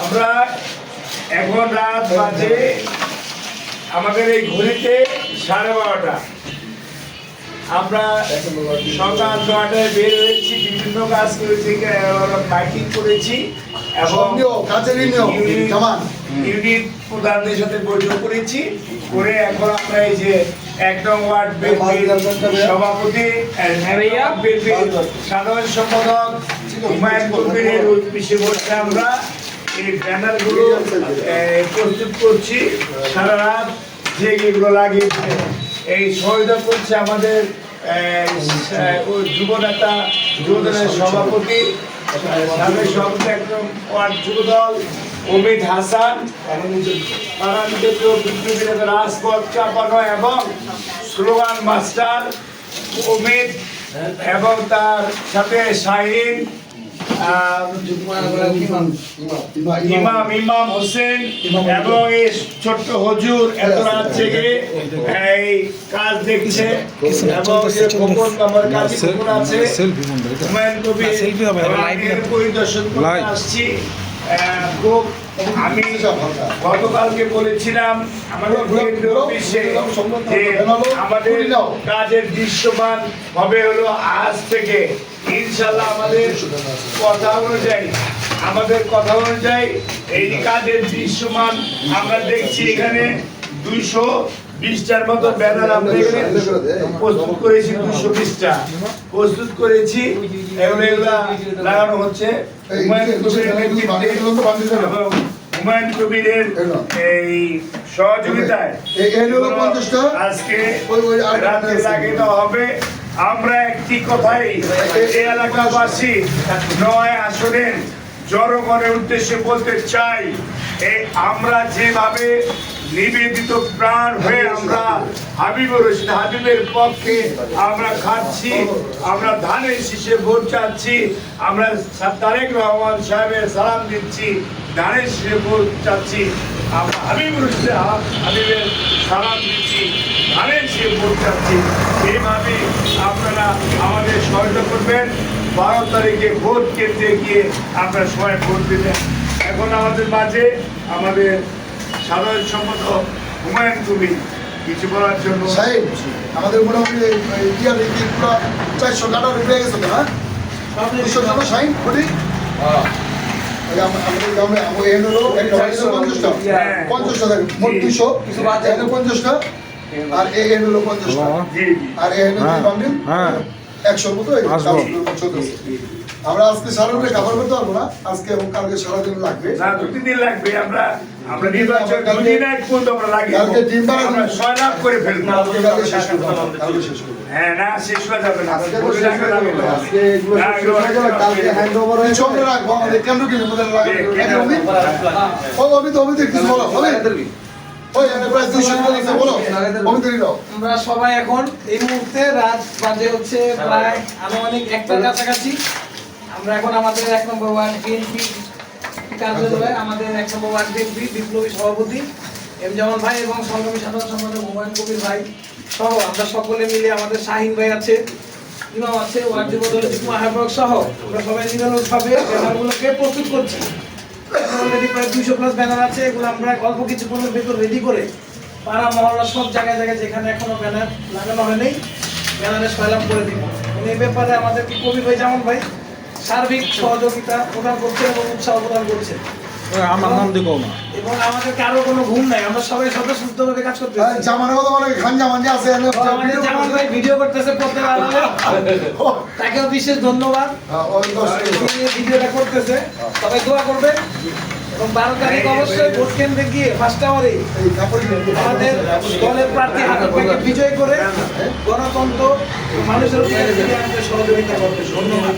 আমরা এখন রাত বাজে আমাদের এই ঘড়িতে 12:30। আমরা সকাল 9টায় বের হয়েছি, বিভিন্ন কাজ করেছি, বাইকিং করেছি এবং ইউনিট প্রধানদের সাথে বৈঠক করেছি করে এখন আমরা এই যে 1 নং ওয়ার্ড সভাপতি সাধারণ সম্পাদক হুমায়ুন কবিরের অফিসে বসে আমরা এই ব্যানারগুলো প্রস্তুত করছি। সারা রাত যেগুলো লাগিয়েছে এই সহায়তা করছে আমাদের যুবনেতা যুবদলের সভাপতি সাবেক সভাপতি একদম ওয়ার্ড যুবদল অমিত হাসান, রাজপথ চাপানো এবং স্লোগান মাস্টার অমিত এবং তার সাথে শাহিন, ইমাম হোসেন এবং এই ছোট্ট হুজুর এত রাত থেকে এই কাজ দেখছে এবং পরিদর্শন করতে আসছি। খুব আমি গতকালকে বলেছিলাম আমাদের আমাদের কাজের দৃশ্যমান হবে হলো আজ থেকে ইনশাল্লাহ। আমাদের কথা অনুযায়ী এই কাজের দৃশ্যমান আমরা দেখছি এখানে 220টার মতো ব্যানার আমরা প্রস্তুত করেছি, 220টা প্রস্তুত করেছি। এগুলা লাগানো হচ্ছে হুমায়ুন কবিরের এই সহযোগিতায় আজকে রাতে লাগিয়ে দেওয়া হবে। আমরা একটি কথাই এই এলাকাবাসী 9 আসনের জনগণের উদ্দেশ্যে বলতে চাই, আমরা যেভাবে নিবেদিত প্রাণ হয়ে আমরা হাবিবের পক্ষে আমরা খাচ্ছি, আমরা ধানের শীষে ভোট চাচ্ছি, আমরা তারেক রহমান সাহেবের সালাম দিচ্ছি, ধানের শীষে ভোট চাচ্ছি, আমরা হাবিবের সালাম দিচ্ছি, ধানের শীষে ভোট চাচ্ছি। এইভাবে আপনারা আমাদের সহায়তা করবেন। 12 তারিখে ভোট কেন্দ্রে গিয়ে আপনারা সবাই ভোট দেবেন। এখন আমাদের মাঝে আমাদের সাধারণ সম্পাদক হুমায়ুন কবির কিছু বলার জন্য। আমাদের মোটামুটি 400 কাটা রুপে গেছে না, 200 জন সাইন করি। আমাদের গ্রামে হলো 50টা 50টা মোট 200 50টা আর এন হলো 50টা আর এন বান্ডিল 100 মতো আমরা আজকে সারাদিনে কভার করতে পারবো না, আজকে এবং কালকে সারাদিন লাগবে না, 2 দিন লাগবে। আমরা নির্বাচন 2 দিন এক পর্যন্ত আমরা লাগিয়ে কালকে টিম বাড়া আমরা 6 লাখ করে ফেলবো। কালকে শেষ করব হ্যাঁ না, শেষ হয়ে যাবে না, আজকে এগুলো শেষ হয়ে গেলে কালকে হ্যান্ডওভার হয়ে চলে রাখবো। আমাদের কেন্দ্র কি আমাদের লাগে অমিত কিছু বলো হবে আমরা সবাই এখন এই মুহূর্তে রাত বাজে হচ্ছে প্রায় আনুমানিক 1টার কাছাকাছি। আমরা এখন আমাদের 1 নম্বর ওয়ার্ড বিএনপি কার্যালয়ে আমাদের 1 নম্বর ওয়ার্ড বিএনপি বিপ্লবী সভাপতি এম জামান ভাই এবং সংগ্রামী সাধারণ সম্পাদক হুমায়ুন কবির ভাই সহ আমরা সকলে মিলে, আমাদের শাহিন ভাই আছে, ইমাম আছে, ওয়ার্ড যুবদলের যুগ্ম আহ্বায়ক সহ আমরা সবাই নিরলসভাবে ব্যানারগুলোকে প্রস্তুত করছি। অলরেডি প্রায় 200+ ব্যানার আছে। এগুলো আমরা অল্প কিছুক্ষণের ভেতর রেডি করে পাড়া মহল্লা সব জায়গায় যেখানে এখনো ব্যানার লাগানো হয়নি ব্যানারে সয়লাভ করে দিব। এই ব্যাপারে আমাদেরকে কবির ভাই জামান ভাই সার্বিক সহযোগিতা প্রদান করছে এবং উৎসাহ প্রদান করছে। আমার নাম দেখো না এবং আমাদের কারো কোনো ঘুম নাই, আমরা সবাই স্বতঃস্ফূর্তভাবে কাজ করতেছি। জামানের কথা বলে খান জামান যে আছে আমাদের জামান ভাই ভিডিও করতেছে প্রত্যেক আলাদা, তাকেও বিশেষ ধন্যবাদ। ভিডিওটা করতেছে, সবাই দোয়া করবেন এবং 12 তারিখ অবশ্যই ভোট কেন্দ্রে গিয়ে 1st আওয়ারে আমাদের দলের প্রার্থী হাবিবকে বিজয় করে গণতন্ত্র মানুষের অধিকার ফিরিয়ে আনতে সহযোগিতা করবে। ধন্যবাদ।